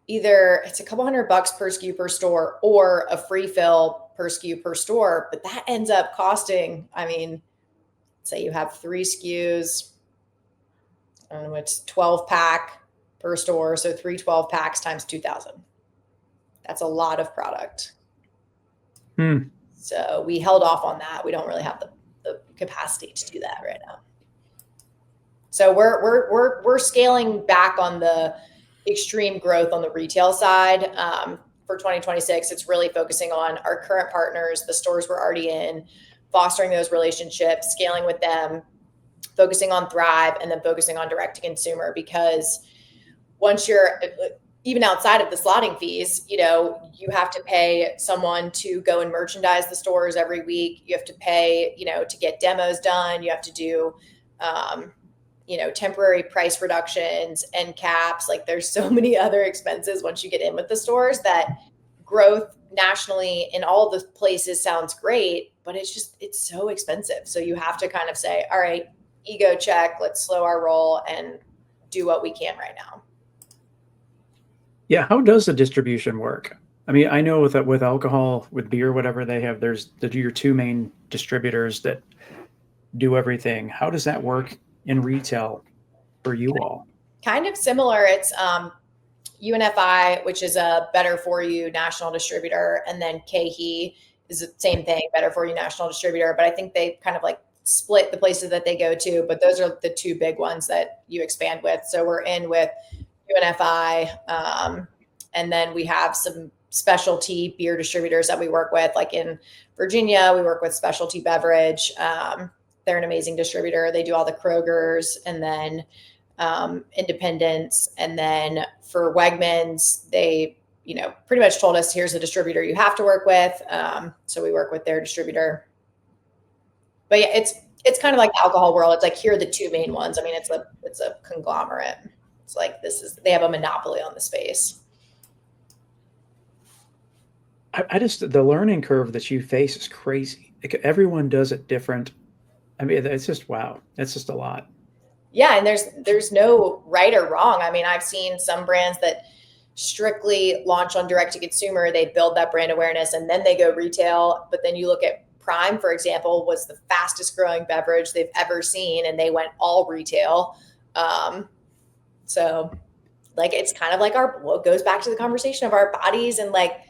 a couple $100 per SKU per store or a free fill per SKU per store. But that ends up costing, say you have 3 SKUs, I don't know, it's 12 pack per store. So 3 12 packs times 2,000. That's a lot of product. So we held off on that. We don't really have the capacity to do that right now. So we're scaling back on the extreme growth on the retail side. For 2026, it's really focusing on our current partners, the stores we're already in, fostering those relationships, scaling with them, focusing on Thrive, and then focusing on direct to consumer. Because once you're even outside of the slotting fees, you have to pay someone to go and merchandise the stores every week. You have to pay, to get demos done. You have to do, temporary price reductions and caps. Like there's so many other expenses once you get in with the stores that growth nationally in all the places sounds great, but it's so expensive. So you have to kind of say, all right, ego check, let's slow our roll and do what we can right now. Yeah. How does the distribution work? I know with alcohol, with beer, whatever they have, there's your 2 main distributors that do everything. How does that work in retail for you all? Kind of similar. It's UNFI, which is a better for you national distributor. And then KHE is the same thing, better for you national distributor. But I think they kind of like split the places that they go to, but those are the 2 big ones that you expand with. So we're in with UNFI. And then we have some specialty beer distributors that we work with, like in Virginia, we work with Specialty Beverage. They're an amazing distributor. They do all the Krogers and then Independence. And then for Wegmans, they, pretty much told us, here's a distributor you have to work with. So we work with their distributor. But yeah, it's kind of like the alcohol world. It's like, here are the 2 main ones. It's a conglomerate. It's like, they have a monopoly on the space. The learning curve that you face is crazy. Like, everyone does it different. It's just, wow. It's just a lot. Yeah. And there's no right or wrong. I've seen some brands that strictly launch on direct to consumer. They build that brand awareness and then they go retail. But then you look at Prime, for example, was the fastest growing beverage they've ever seen, and they went all retail. So like, it's kind of like what goes back to the conversation of our bodies, and like,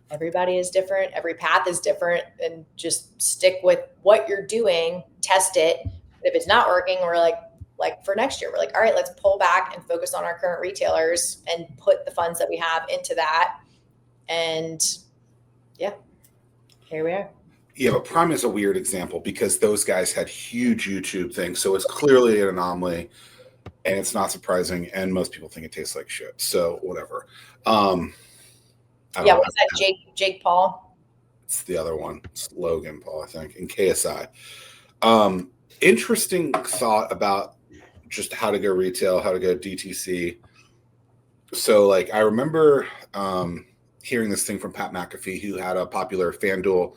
everybody is different. Every path is different, and just stick with what you're doing, test it. If it's not working, we're like for next year, we're like, all right, let's pull back and focus on our current retailers and put the funds that we have into that. And yeah, here we are. Yeah, but Prime is a weird example because those guys had huge YouTube things. So it's clearly an anomaly, and it's not surprising. And most people think it tastes like shit. So whatever. Was that Jake Paul? It's the other one. It's Logan Paul, I think, in KSI. Interesting thought about just how to go retail, how to go DTC. So like, I remember hearing this thing from Pat McAfee, who had a popular FanDuel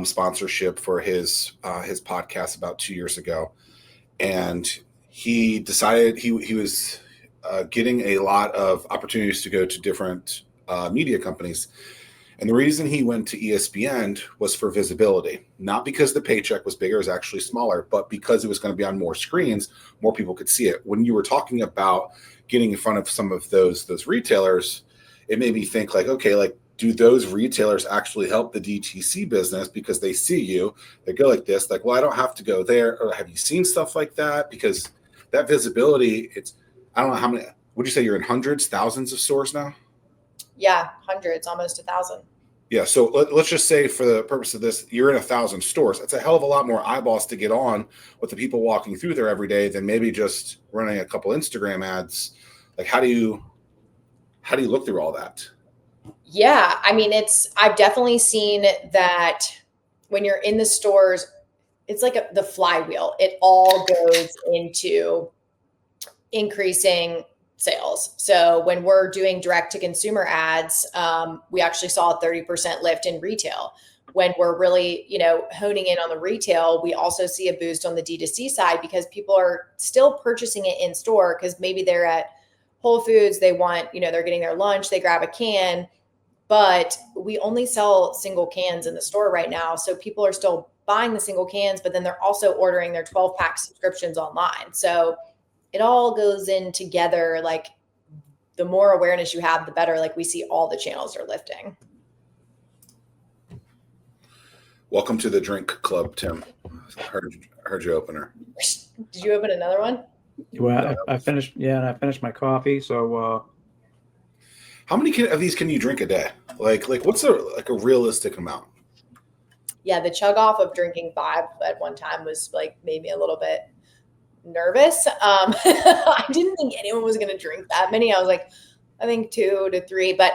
sponsorship for his podcast about 2 years ago. And he decided he was getting a lot of opportunities to go to different media companies. And the reason he went to ESPN was for visibility, not because the paycheck was bigger, it was actually smaller, but because it was going to be on more screens, more people could see it. When you were talking about getting in front of some of those retailers, it made me think like, okay, like, do those retailers actually help the DTC business because they see you, they go like this, like, well, I don't have to go there. Or have you seen stuff like that? Because that visibility, I don't know how many, would you say you're in hundreds, thousands of stores now? Yeah, hundreds, almost 1,000. Yeah, so let's just say for the purpose of this, you're in 1,000 stores. It's a hell of a lot more eyeballs to get on with the people walking through there every day than maybe just running a couple Instagram ads. Like, how do you look through all that? Yeah, I mean, I've definitely seen that when you're in the stores, it's like the flywheel. It all goes into increasing sales. So when we're doing direct to consumer ads, we actually saw a 30% lift in retail. When we're really, honing in on the retail, we also see a boost on the D2C side because people are still purchasing it in store because maybe they're at Whole Foods, they want, they're getting their lunch, they grab a can, but we only sell single cans in the store right now. So people are still buying the single cans, but then they're also ordering their 12-pack subscriptions online. So it all goes in together. Like, the more awareness you have, the better. Like, we see all the channels are lifting. Welcome to the drink club, Tim. I heard you open her. Did you open another one? Well, I finished. Yeah, and I finished my coffee. So, how many of these can you drink a day? Like what's a realistic amount? Yeah, the chug off of drinking 5 at one time was like, made me a little bit nervous. I didn't think anyone was going to drink that many. I was like, I think 2 to 3. But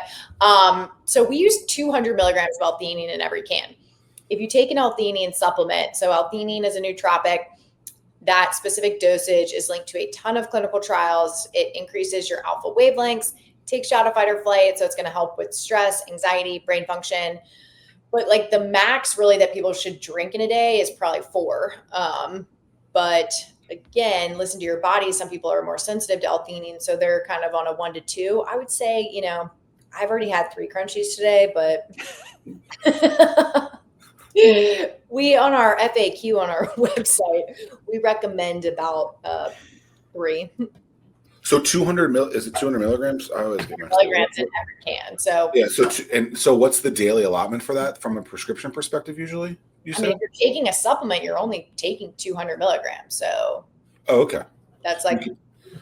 so we use 200 milligrams of L-theanine in every can. If you take an L-theanine supplement, so L-theanine is a nootropic, that specific dosage is linked to a ton of clinical trials. It increases your alpha wavelengths, takes you out of fight or flight. So it's going to help with stress, anxiety, brain function. But like, the max really that people should drink in a day is probably 4. But again, listen to your body. Some people are more sensitive to L-theanine, so they're kind of on a 1 to 2. I would say, I've already had 3 crunchies today, but we, on our FAQ on our website, we recommend about 3. So 200 is it 200 milligrams? I always get milligrams in every can. So yeah. So what's the daily allotment for that from a prescription perspective? Usually, if you're taking a supplement, you're only taking 200 milligrams. So okay, that's like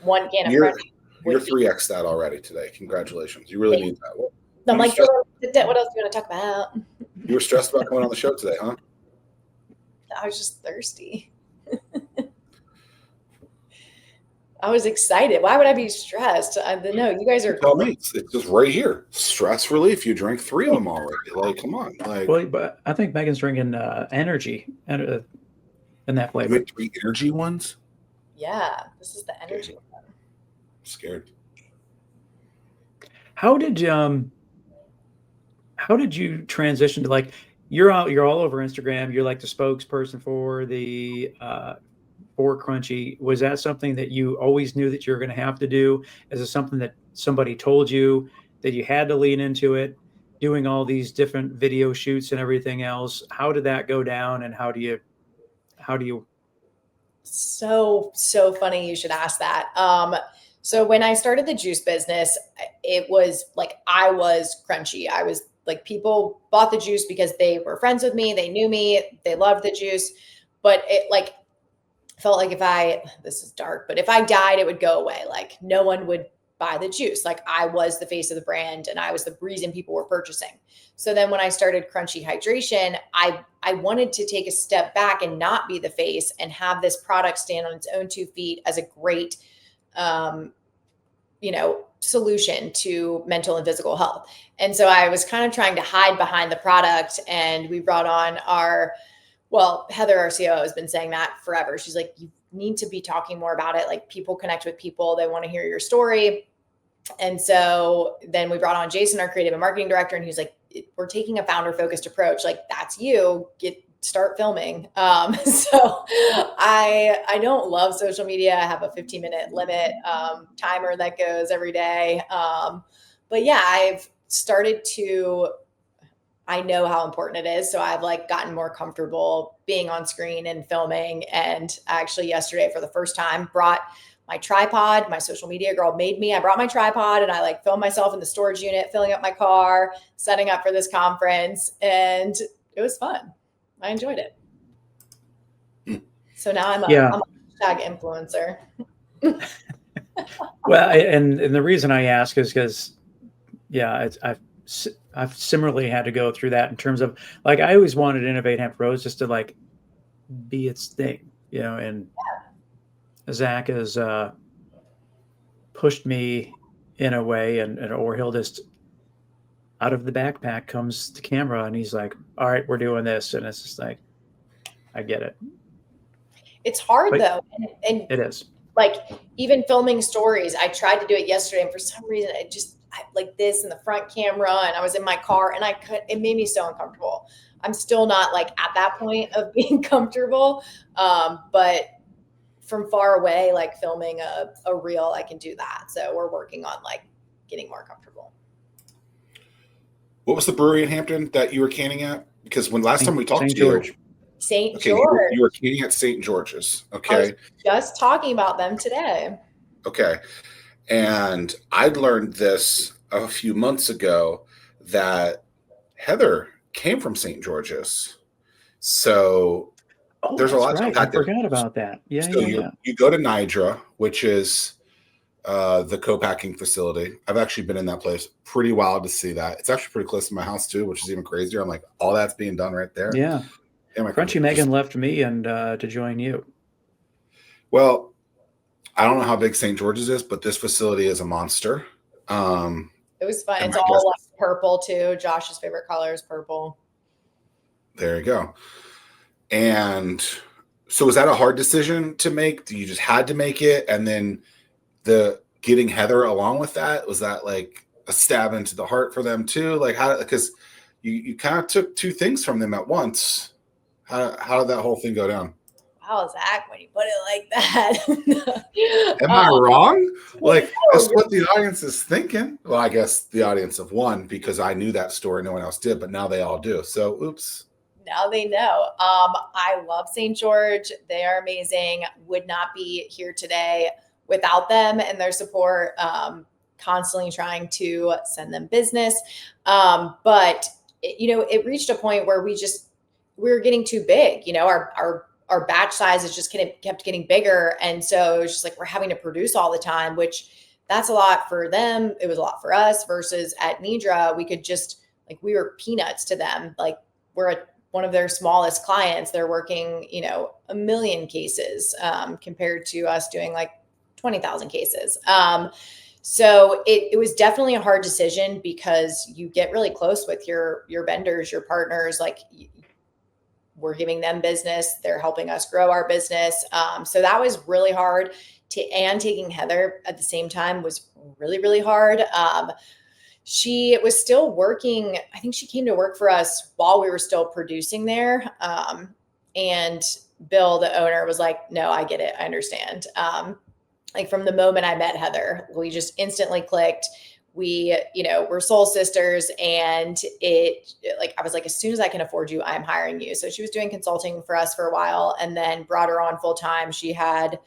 1 can of Crunchy. You're 3x that already today. Congratulations. You really need that. I'm like, what else do you want to talk about? You were stressed about coming on the show today, huh? I was just thirsty. I was excited. Why would I be stressed? No, you guys are. Tell me, it's just right here. Stress relief. You drink 3 of them already. Like, come on. Like, well, but I think Megan's drinking energy in that flavor. You made 3 energy ones? Yeah, this is the energy one. I'm scared. How did you transition to, like, you're all over Instagram, you're like the spokesperson for the for Crunchy? Was that something that you always knew that you were going to have to do? Is it something that somebody told you that you had to lean into it? doing all these different video shoots and everything else. How did that go down, and how do you So funny you should ask that. So when I started the juice business, it was like I was Crunchy. I was like, people bought the juice because they were friends with me, they knew me, they loved the juice, but it like felt like this is dark, but if I died, it would go away. Like no one would buy the juice. Like I was the face of the brand and I was the reason people were purchasing. So then when I started Crunchy Hydration, I wanted to take a step back and not be the face and have this product stand on its own 2 feet as a great, solution to mental and physical health. And so I was kind of trying to hide behind the product, and we brought on Heather, our COO, has been saying that forever. She's like, you need to be talking more about it. Like people connect with people. They want to hear your story. And so then we brought on Jason, our creative and marketing director, and he's like, we're taking a founder focused approach. Like that's you, start filming. So I don't love social media. I have a 15-minute limit timer that goes every day. But yeah, I've started I know how important it is. So I've like gotten more comfortable being on screen and filming. And actually yesterday, for the first time, brought my tripod. My social media girl made me. I brought my tripod and I like filmed myself in the storage unit, filling up my car, setting up for this conference. And it was fun. I enjoyed it. So now I'm a hashtag influencer. Well, and the reason I ask is because, I've similarly had to go through that in terms of like, I always wanted to innovate Hampton Roads just to like be its thing, and Zack has pushed me in a way, or he'll just, out of the backpack comes the camera and he's like, all right, we're doing this. And it's just like, I get it. It's hard though. And it is. Like even filming stories, I tried to do it yesterday, and for some reason I like this in the front camera, and I was in my car, and it made me so uncomfortable. I'm still not like at that point of being comfortable. But from far away, like filming a reel, I can do that. So we're working on like getting more comfortable. What was the brewery in Hampton that you were canning at? Because when last time we talked to George. you, St. George. You were canning at St. George's. Okay. I was just talking about them today. Okay. And I'd learned this a few months ago that Heather came from St. George's. So there's a lot right. I forgot about that. Yeah. So you go to Nidra, which is the co-packing facility. I've actually been in that place. Pretty wild to see that. It's actually pretty close to my house too, which is even crazier. I'm like, all that's being done right there. Yeah. Crunchy Megan left me and to join you. Well, I don't know how big St. George's is, but this facility is a monster. It was fun. It's all like purple too. Josh's favorite color is purple. There you go. And so was that a hard decision to make? You just had to make it? And then the getting Heather along with that, was that like a stab into the heart for them too? Like how, because you kind of took two things from them at once. How did that whole thing go down? Wow, Zach, when you put it like that. Am I wrong? Like, that's what the audience is thinking. Well, I guess the audience of one, because I knew that story, no one else did, but now they all do. So, oops. Now they know. I love St. George. They are amazing. Would not be here today without them and their support. Constantly trying to send them business. But, it reached a point where we were getting too big. Our batch sizes just kept getting bigger. And so it was just like, we're having to produce all the time, which that's a lot for them. It was a lot for us versus at Nidra. We could just we were peanuts to them. Like we're one of their smallest clients. They're working, 1 million cases compared to us doing like 20,000 cases. So it was definitely a hard decision because you get really close with your vendors, your partners, like we're giving them business. They're helping us grow our business. So that was really hard and taking Heather at the same time was really, really hard. She was still working. I think she came to work for us while we were still producing there. And Bill, the owner, was like, no, I get it. I understand. From the moment I met Heather, we just instantly clicked. we, we're soul sisters, and I was like, as soon as I can afford you, I'm hiring you. So she was doing consulting for us for a while, and then brought her on full time. She had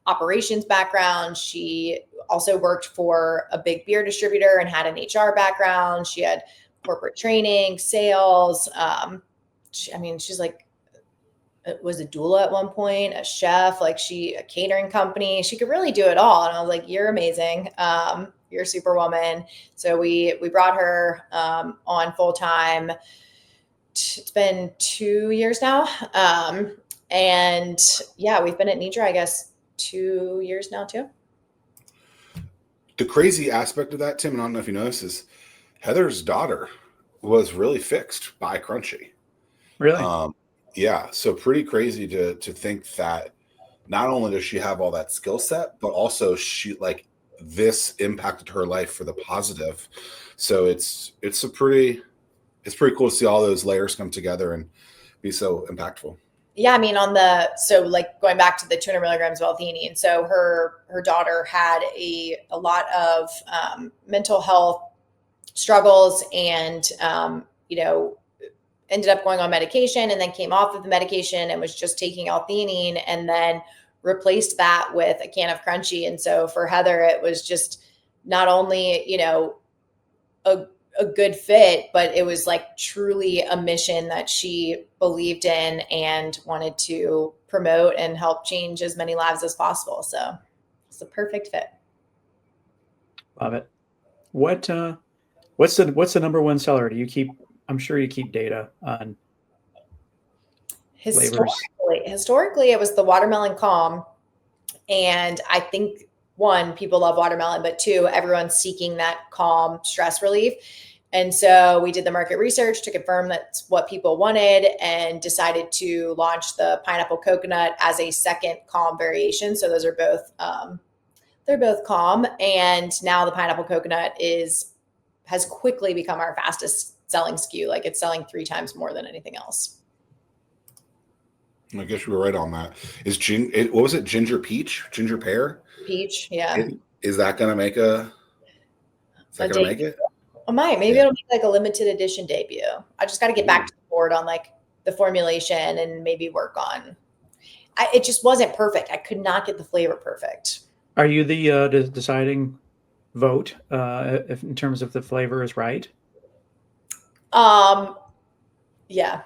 operations background. She also worked for a big beer distributor and had an HR background. She had corporate training, sales. She's like, was a doula at one point, a chef, a catering company. She could really do it all. And I was like, you're amazing. You're a superwoman. So we brought her on full time. It's been 2 years now. And yeah, we've been at Nidra, I guess, 2 years now too. The crazy aspect of that, Tim, and I don't know if you know this, is Heather's daughter was really fixed by Crunchy. Really? Yeah. So pretty crazy to think that not only does she have all that skill set, but also this impacted her life for the positive. So it's pretty cool to see all those layers come together and be so impactful. Yeah, I mean, going back to the 200 milligrams of L-theanine. So her daughter had a lot of mental health struggles, and ended up going on medication, and then came off of the medication and was just taking L-theanine, and then replaced that with a can of Crunchy. And so for Heather, it was just not only a good fit, but it was like truly a mission that she believed in and wanted to promote and help change as many lives as possible. So it's a perfect fit. Love it. What's the number one seller? I'm sure you keep data on flavors. Historically, it was the watermelon calm. And I think, one, people love watermelon, but two, everyone's seeking that calm stress relief. And so we did the market research to confirm that's what people wanted, and decided to launch the pineapple coconut as a second calm variation. So those are both, they're both calm. And now the pineapple coconut has quickly become our fastest selling SKU. Like, it's selling 3 times more than anything else. I guess you were right on that. What was it? Ginger peach? Ginger pear? Peach, yeah. Is that going to make it? It might. Maybe it'll be like a limited edition debut. I just got to get back to the board on the formulation and maybe work on. It just wasn't perfect. I could not get the flavor perfect. Are you the deciding vote if in terms of the flavor is right? Yeah. Yeah.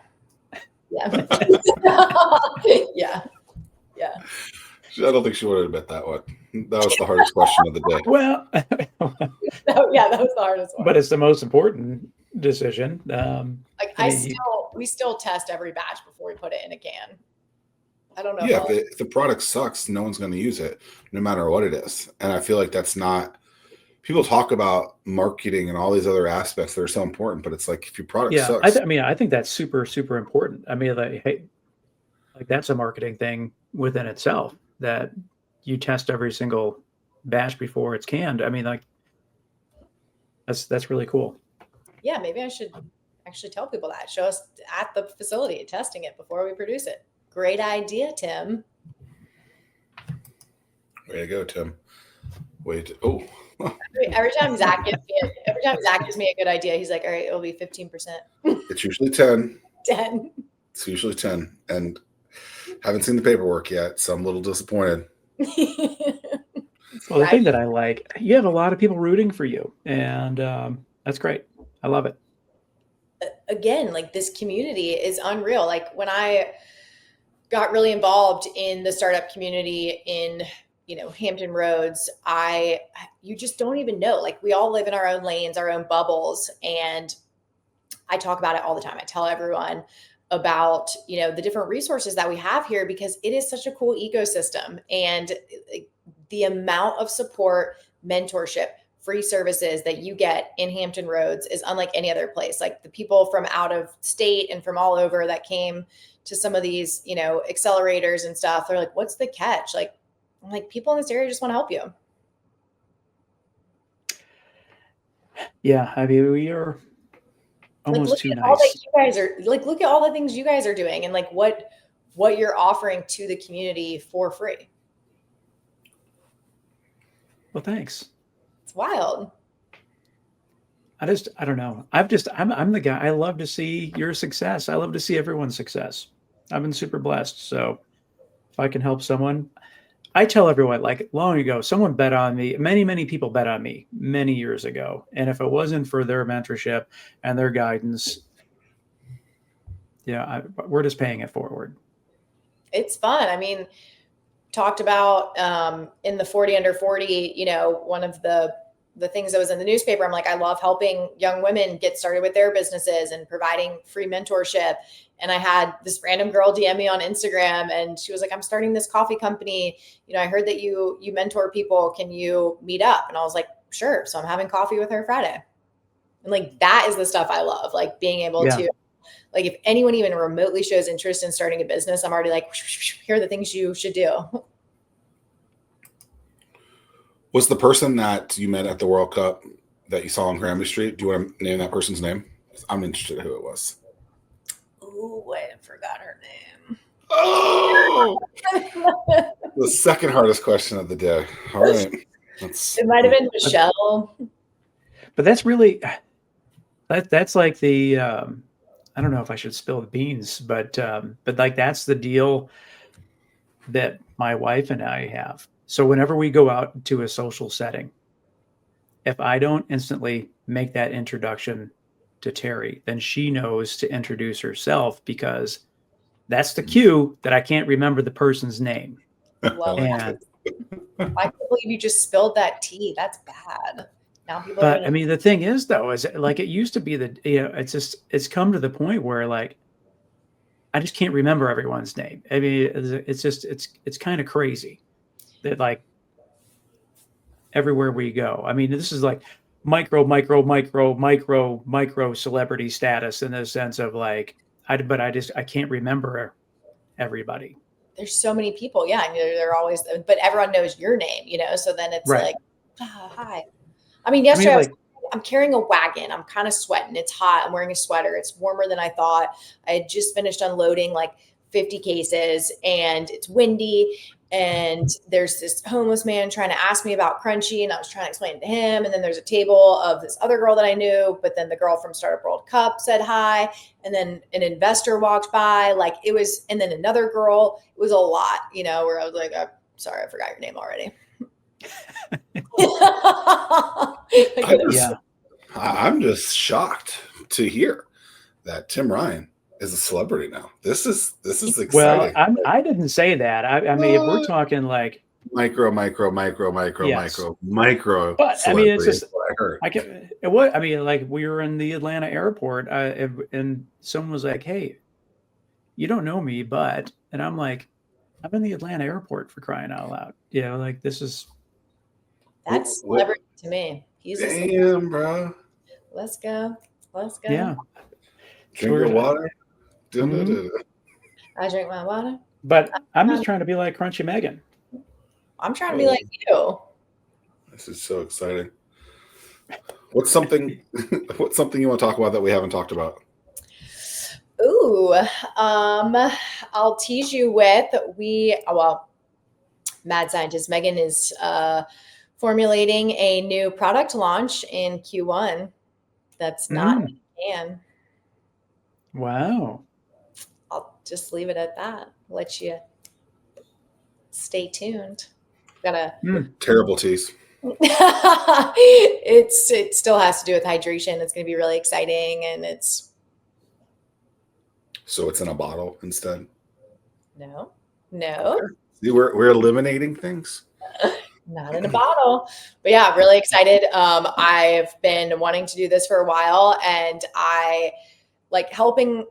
I don't think she would have admit that one. That was the hardest question of the day. Well, yeah, that was the hardest one. But it's the most important decision. We still test every batch before we put it in a can. I don't know. Yeah, if the product sucks, no one's going to use it, no matter what it is. And I feel like that's not. People talk about marketing and all these other aspects that are so important, but it's like, if your product sucks. I think that's super, super important. I mean, that's a marketing thing within itself, that you test every single batch before it's canned. I mean, that's really cool. Yeah, maybe I should actually tell people that. Show us at the facility testing it before we produce it. Great idea, Tim. Way to go, Tim. Every time Zack gives me a good idea, he's like, all right, it'll be 15%. It's usually 10. 10. It's usually 10. And haven't seen the paperwork yet, so I'm a little disappointed. Well, the thing that I like, you have a lot of people rooting for you, and that's great. I love it. Again, this community is unreal. Like, when I got really involved in the startup community in Hampton Roads, you just don't even know. Like, we all live in our own lanes, our own bubbles. And I talk about it all the time. I tell everyone about, the different resources that we have here, because it is such a cool ecosystem. And the amount of support, mentorship, free services that you get in Hampton Roads is unlike any other place. Like, the people from out of state and from all over that came to some of these, accelerators and stuff, they're like, what's the catch? Like, people in this area just want to help you. Yeah, I mean, we are almost too nice. All that you guys are look at all the things you guys are doing, and what you're offering to the community for free. Well, thanks. It's wild. I don't know. I'm the guy. I love to see your success. I love to see everyone's success. I've been super blessed. So if I can help someone, I tell everyone, like long ago, someone bet on me. Many people bet on me many years ago. And if it wasn't for their mentorship and their guidance, yeah, we're just paying it forward. It's fun. I mean, talked about in the 40 under 40, you know, one of the things that was in the newspaper, I'm like, I love helping young women get started with their businesses and providing free mentorship. And I had this random girl DM me on Instagram and she was like, I'm starting this coffee company. You know, I heard that you mentor people. Can you meet up? And I was like, sure. So I'm having coffee with her Friday. And like, that is the stuff I love, like being able to, like, if anyone even remotely shows interest in starting a business, I'm already like, here are the things you should do. Was the person that you met at the World Cup that you saw on Grammy Street, do you want to name that person's name? I'm interested in who it was. Oh, I forgot her name. Oh, the second hardest question of the day. All right. It might have been Michelle. But that's really, that's like the, I don't know if I should spill the beans, but like that's the deal that my wife and I have. So whenever we go out to a social setting, if I don't instantly make that introduction to Terry, then she knows to introduce herself because that's the cue that I can't remember the person's name. Love and I can't believe you just spilled that tea. That's bad. Now people but I mean, the thing is though, is like it used to be that, you know, it's come to the point where like I just can't remember everyone's name. I mean, it's kind of crazy that like everywhere we go. I mean, this is like micro celebrity status in the sense of like, I can't remember everybody. There's so many people. Yeah. I mean, they're always, but everyone knows your name, you know? So then it's like, hi. I mean, yesterday I'm carrying a wagon. I'm kind of sweating. It's hot. I'm wearing a sweater. It's warmer than I thought. I had just finished unloading like 50 cases and it's windy. And there's this homeless man trying to ask me about Crunchy, and I was trying to explain it to him. And then there's a table of this other girl that I knew, but then the girl from Startup World Cup said hi. And then an investor walked by, like it was, and then another girl. It was a lot, you know, where I was like, I'm sorry, I forgot your name already. I'm just shocked to hear that Tim Ryan is a celebrity now. This is exciting. Well, I didn't say that. I mean, if we're talking like micro. But I mean, it's just what I heard. I mean, like we were in the Atlanta airport, and someone was like, "Hey, you don't know me, but," and I'm like, "I'm in the Atlanta airport for crying out loud." You know, like this is that's celebrity to me. He's damn, bro. Let's go. Yeah. Drink your water. I drink my water. But I'm just trying to be like Crunchy Megan. I'm trying to be like you. This is so exciting. What's something you want to talk about that we haven't talked about? Ooh, I'll tease you with Mad Scientist Megan is formulating a new product launch in Q1 that's not in can. Wow. I'll just leave it at that. Let you stay tuned. Got a terrible tease. It still has to do with hydration. It's going to be really exciting, and so it's in a bottle instead. No. Okay. See, we're eliminating things. Not in a bottle, but yeah, really excited. I've been wanting to do this for a while, and I like helping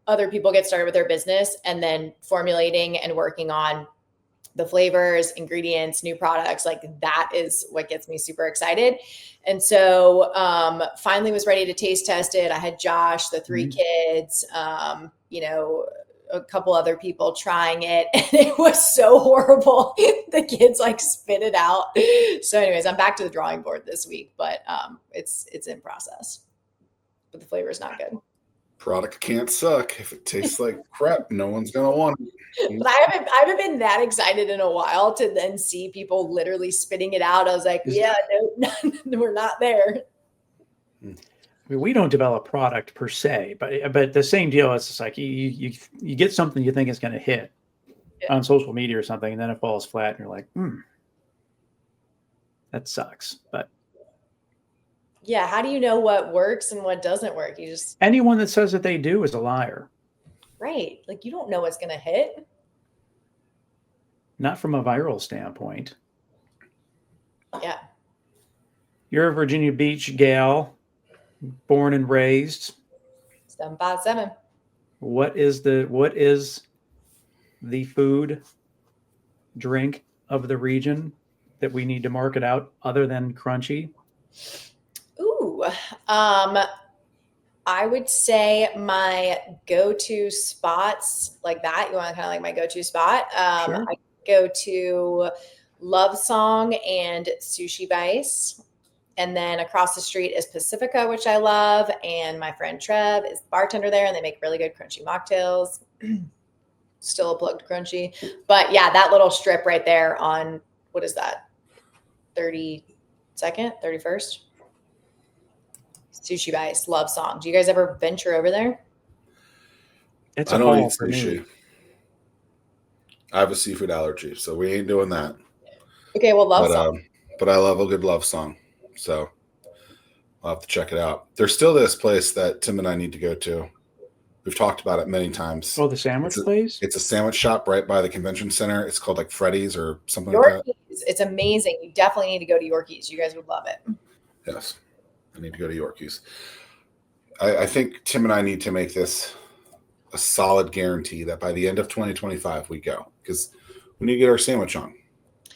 other people get started with their business and then formulating and working on the flavors, ingredients, new products. Like that is what gets me super excited. And so finally was ready to taste test it. I had Josh, the 3 kids, you know, a couple other people trying it, and it was so horrible. The kids like spit it out. So anyways, I'm back to the drawing board this week, but it's in process, but the flavor is not good. Product can't suck. If it tastes like crap, no one's gonna want it. But I haven't been that excited in a while to then see people literally spitting it out. I was like, yeah, no, we're not there. mean, we don't develop product per se, but the same deal. It's just like you get something you think is going to hit on social media or something, and then it falls flat, and you're like, that sucks. But yeah, how do you know what works and what doesn't work? You just anyone that says that they do is a liar. right, like you don't know what's gonna hit. Not from a viral standpoint. Yeah. You're a Virginia Beach gal, born and raised. 757. What is the food, drink of the region that we need to market out other than Crunchy? Ooh, I would say my go-to spots like that. You want kind of like my go-to spot? Sure. I go to Love Song and Sushi Vice. And then across the street is Pacifica, which I love. And my friend Trev is the bartender there, and they make really good crunchy mocktails. Still a plug to Crunchy. But yeah, that little strip right there on, what is that? 32nd, 31st? Sushi Vice, Love Song. Do you guys ever venture over there? It's I a don't haul eat for me. sushi. I have a seafood allergy, so we ain't doing that. Okay, well, Love Song. But I love a good love song, so I'll have to check it out. There's still this place that Tim and I need to go to. We've talked about it many times. Oh, the sandwich place? It's a sandwich shop right by the convention center. It's called like Freddy's or something like that. It's amazing. You definitely need to go to Yorkies. You guys would love it. Yes, I need to go to Yorkies. I think Tim and I need to make this a solid guarantee that by the end of 2025 we go, because we need to get our sandwich on.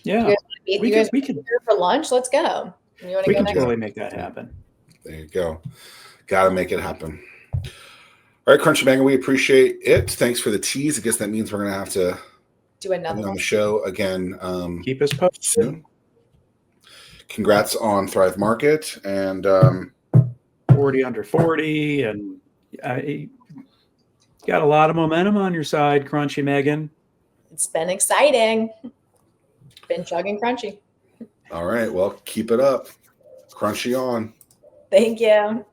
Yeah, we can here for lunch. Let's go. You want to we go can next? totally make that happen. There you go. Got to make it happen. All right, Crunchy Banger, we appreciate it. Thanks for the tease. I guess that means we're going to have to do another on the show again. Keep us posted soon. Congrats on Thrive Market and 40 under 40, and got a lot of momentum on your side, Crunchy Megan. It's been exciting. Been chugging Crunchy. All right, well, keep it up. Crunchy on. Thank you.